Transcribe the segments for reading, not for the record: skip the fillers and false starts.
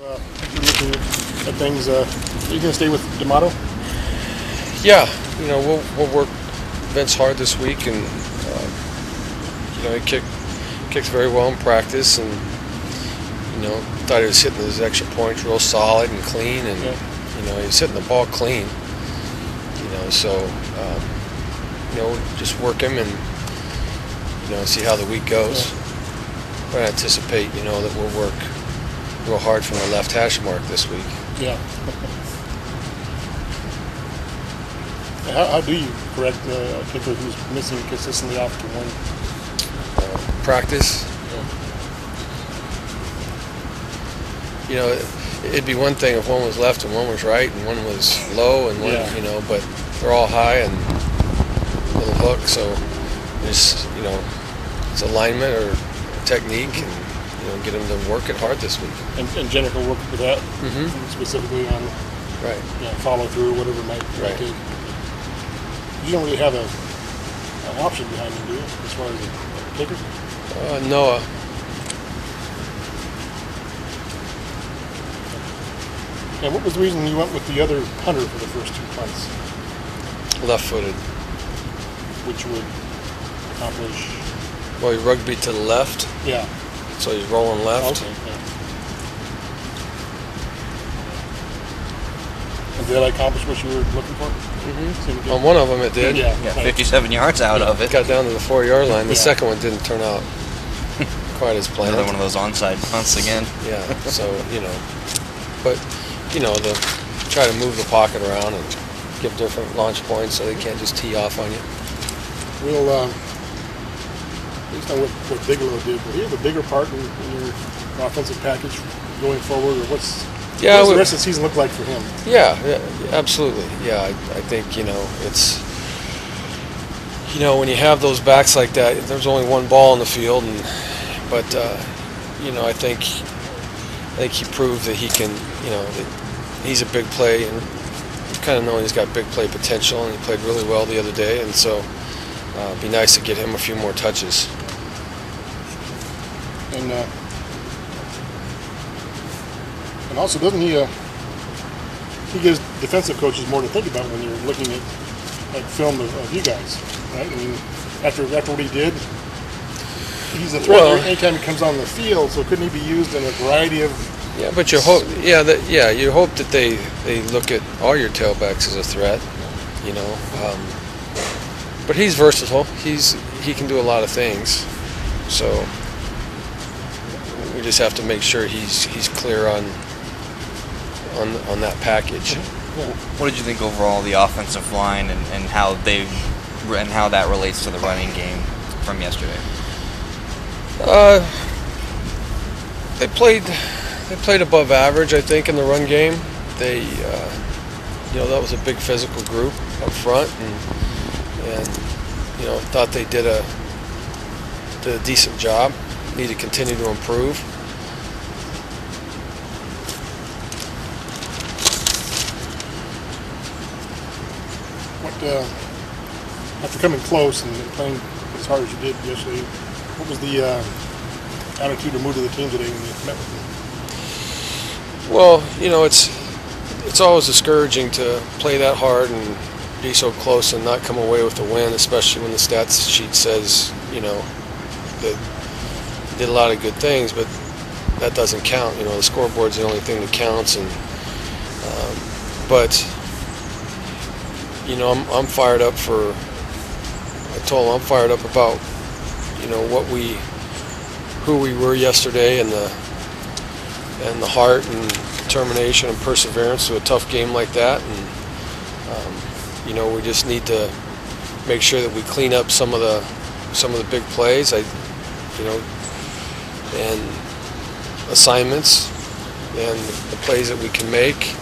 You're looking at things. Are you going to stay with D'Amato? Yeah, we'll work Vince hard this week, and he kicked very well in practice, and thought he was hitting his extra points real solid and clean, and he was hitting the ball clean. So just work him and see how the week goes. But I anticipate that we'll work real hard from the left hash mark this week. Yeah. How do you correct a kicker who's missing consistently off to one? Practice. Yeah. It'd be one thing if one was left and one was right and one was low and one, but they're all high and little hook, so just, it's alignment or technique, and get them to work it hard this week. And Jennifer will work with that, specifically on follow through, whatever it might take. You don't really have an option behind him, do you, as far as a kicker? Noah. And what was the reason you went with the other punter for the first two punts? Left-footed. Which would accomplish? Well, you rugby to the left. Yeah. So you're rolling left. Okay. Yeah. And did that accomplish what you were looking for? Mm-hmm. On one of them it did. Yeah. 57 yards out of it. Got down to the 4-yard line. The second one didn't turn out quite as planned. Another one of those onside punts again. Yeah. So but the try to move the pocket around and give different launch points so they can't just tee off on you. We'll based on what Bigelow did, will he have a bigger part in your offensive package going forward, or what does the rest of the season look like for him? Yeah, absolutely. Yeah, I think it's when you have those backs like that, there's only one ball in the field, but I think he proved that he can. That he's a big play, and you kind of know he's got big play potential, and he played really well the other day, and so it'd be nice to get him a few more touches. And also, doesn't he gives defensive coaches more to think about when you're looking at film of you guys, right? I mean, after what he did, he's a threat anytime he comes on the field. So couldn't he be used in a variety of? Yeah, but you hope. You hope that they look at all your tailbacks as a threat. But he's versatile. He can do a lot of things. So we just have to make sure he's clear on that package. What did you think overall the offensive line and how that relates to the running game from yesterday? They played above average, I think, in the run game. They that was a big physical group up front, and thought they did a decent job. Need to continue to improve. After coming close and playing as hard as you did yesterday, what was the attitude or mood of the team today when you met with them? Well, it's always discouraging to play that hard and be so close and not come away with a win, especially when the stats sheet says that you did a lot of good things, but that doesn't count. The scoreboard's the only thing that counts, and but I'm fired up for. I told him I'm fired up about who we were yesterday, and the heart and determination and perseverance to a tough game like that, and we just need to make sure that we clean up some of the big plays. And assignments and the plays that we can make.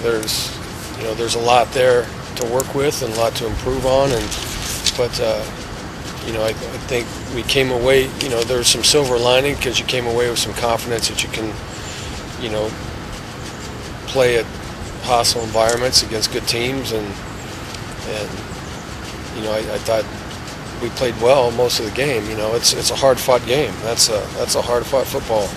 There's a lot there to work with and a lot to improve on, but I think we came away. There's some silver lining because you came away with some confidence that you can, play at hostile environments against good teams, and I thought we played well most of the game. It's a hard-fought game. That's a hard-fought football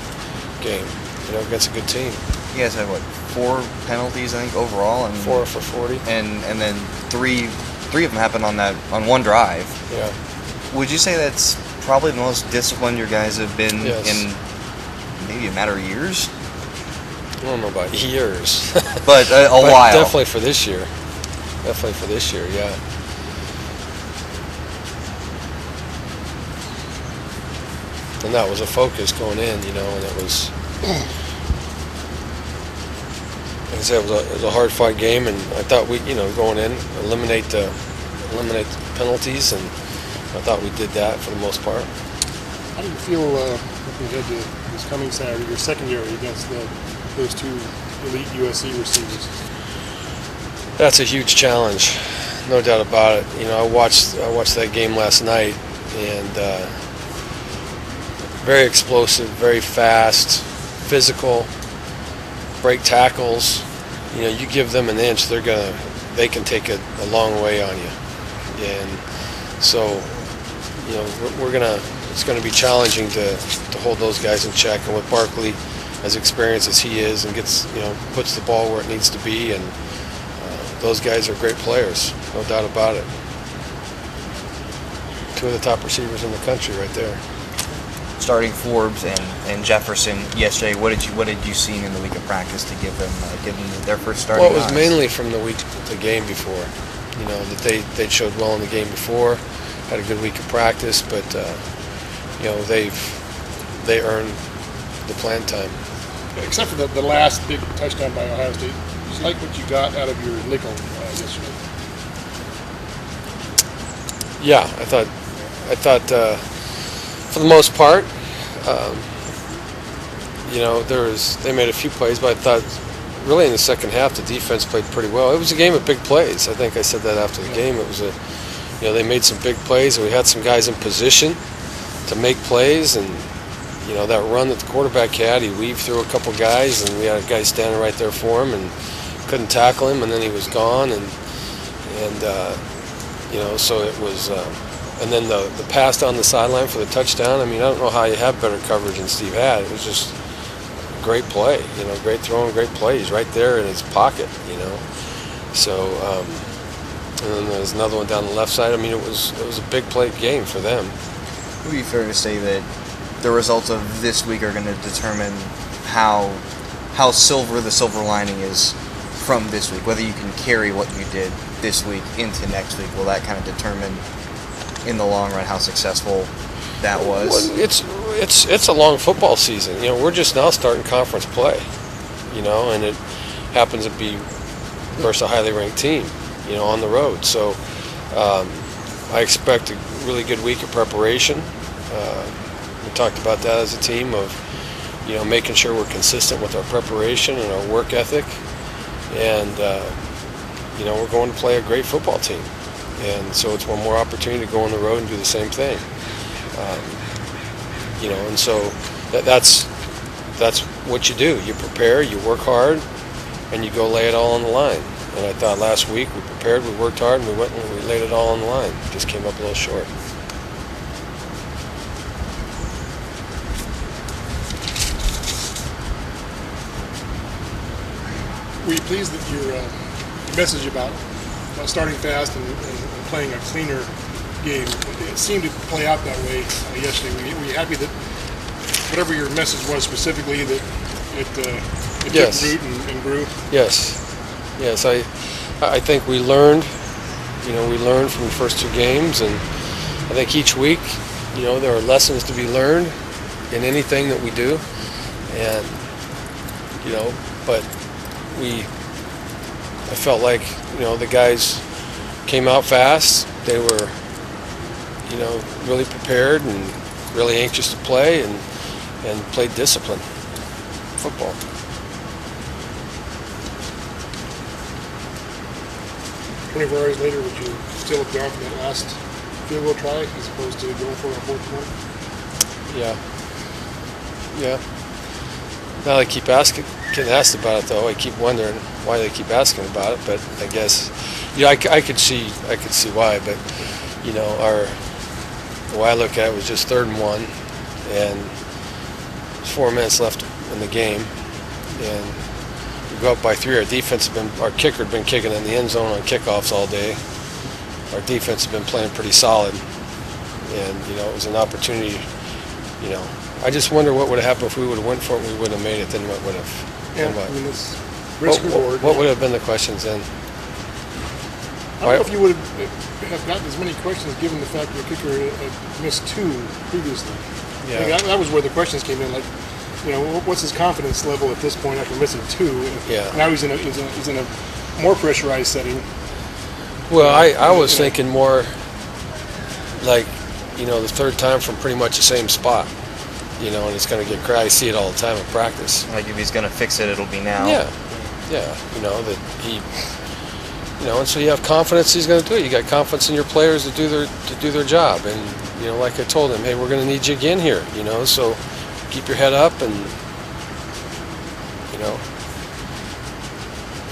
game. against a good team. You guys had 4 penalties, I think, overall, and 4 for 40. and then three of them happened on one drive. Yeah. Would you say that's probably the most disciplined your guys have been Yes. in maybe a matter of years? I don't know about years, But a but while. definitely for this year. Definitely for this year, yeah. And that was a focus going in, and it was. Like I said, it was a hard fought game, and I thought we, going in, eliminate the penalties, and I thought we did that for the most part. How do you feel looking ahead to this coming Saturday, your secondary against those 2 elite USC receivers? That's a huge challenge, no doubt about it. I watched that game last night, and very explosive, very fast, physical, break tackles. You give them an inch, they can take it a long way on you. And so, it's gonna be challenging to hold those guys in check. And with Barkley, as experienced as he is, and puts the ball where it needs to be, and those guys are great players, no doubt about it. 2 of the top receivers in the country right there. Starting Forbes and Jefferson yesterday, what did you see in the week of practice to give them their first starting? Well, it was odds? mainly from the game before. That they showed well in the game before, had a good week of practice, but they earned the playing time. Except for the last big touchdown by Ohio State. Did you like what you got out of your nickel yesterday? Yeah, I thought for the most part, they made a few plays, but I thought really in the second half the defense played pretty well. It was a game of big plays. I think I said that after the game. It was they made some big plays, and we had some guys in position to make plays, and that run that the quarterback had, he weaved through a couple guys, and we had a guy standing right there for him, and couldn't tackle him, and then he was gone, and so it was. And then the pass down the sideline for the touchdown. I don't know how you have better coverage than Steve had. It was just a great play, great throw and great play. He's right there in his pocket, So, and then there's another one down the left side. It was a big play game for them. Would it be fair to say that the results of this week are going to determine how silver the silver lining is from this week? Whether you can carry what you did this week into next week, will that kind of determine in the long run how successful that was? Well, it's a long football season. We're just now starting conference play, and it happens to be versus a highly ranked team, on the road. So I expect a really good week of preparation. We talked about that as a team of, making sure we're consistent with our preparation and our work ethic, and we're going to play a great football team. And so it's one more opportunity to go on the road and do the same thing. And so that's what you do. You prepare, you work hard, and you go lay it all on the line. And I thought last week we prepared, we worked hard, and we went and we laid it all on the line. Just came up a little short. Were you pleased that your message about starting fast and playing a cleaner game, it seemed to play out that way yesterday? Were you happy that whatever your message was specifically, that it Yes. took root and grew? Yes. I think we learned. We learned from the first 2 games, and I think each week, there are lessons to be learned in anything that we do, and but I felt like the guys came out fast. They were really prepared and really anxious to play, and played disciplined football. 24 hours later, would you still have gone for that last field goal try as opposed to going for a fourth one? Yeah. Now they keep getting asked about it, though. I keep wondering why they keep asking about it, but I guess I could see why. But the way I look at it was just 3rd and 1, and there's 4 minutes left in the game. and we go up by 3. Our kicker had been kicking in the end zone on kickoffs all day. Our defense had been playing pretty solid, and it was an opportunity. I just wonder what would have happened if we would have went for it and we wouldn't have made it. Then what would have? Yeah, I mean, it's risk reward. What would have been the questions then? I don't know if you would have gotten as many questions given the fact that the kicker had missed 2 previously. Yeah. I think that was where the questions came in. Like, what's his confidence level at this point after missing 2? Yeah. Now he's in a more pressurized setting. Well, I was thinking more like, the third time from pretty much the same spot, and it's going to get crazy. I see it all the time in practice. Like if he's going to fix it, it'll be now. Yeah, that he, and so you have confidence he's going to do it. You got confidence in your players to do their job, and like I told him, hey, we're going to need you again here, so keep your head up, and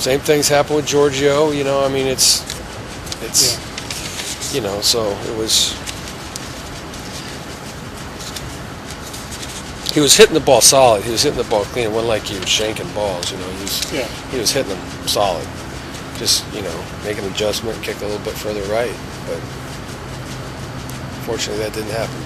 same things happen with Giorgio. I mean, it's so it was. He was hitting the ball solid. He was hitting the ball clean. It wasn't like he was shanking balls. He was hitting them solid. Just make an adjustment, kick a little bit further right. But fortunately, that didn't happen.